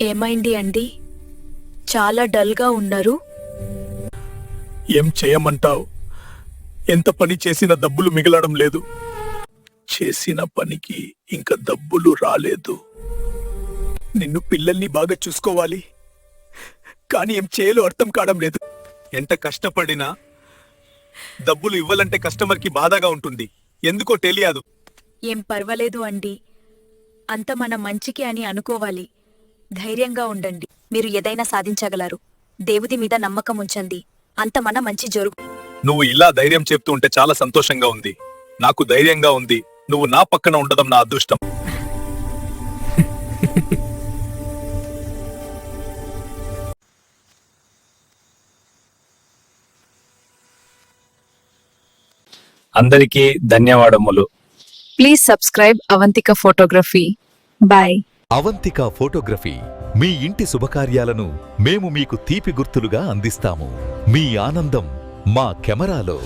ఏమైంది అండి? చాలా డల్గా ఉన్నారు. ఏం చేయమంటావు? ఎంత పని చేసినా డబ్బులు మిగలడం లేదు. చేసిన పనికి ఇంకా డబ్బులు రాలేదు. నిన్ను పిల్లల్ని బాగా చూసుకోవాలి, కానీ ఏం చేయాలో అర్థం కావడం లేదు. ఎంత కష్టపడినా డబ్బులు ఇవ్వాలంటే కస్టమర్కి బాధగా ఉంటుంది. ఎందుకో తెలియదు. ఏం పర్వాలేదు అండి, అంత మన మంచికి అని అనుకోవాలి. ధైర్యంగా ఉండండి. మీరు ఏదైనా సాధించగలరు. దేవుడి మీద నమ్మకం ఉంచండి. అంత మన మంచి జరుగు. నువ్వు ఇలా ధైర్యం చెప్తూ ఉంటే చాలా సంతోషంగా ఉంది. నాకు ధైర్యంగా ఉంది. నువ్వు నా పక్కన ఉండడం నా అదృష్టం. అందరికీ ధన్యవాదములు. Please subscribe Avantika photography. Bye. Avantika photography మీ ఇంటి శుభకార్యాలను మేము మీకు తీపి గుర్తులుగా అందిస్తాము. మీ ఆనందం మా కెమెరాలో.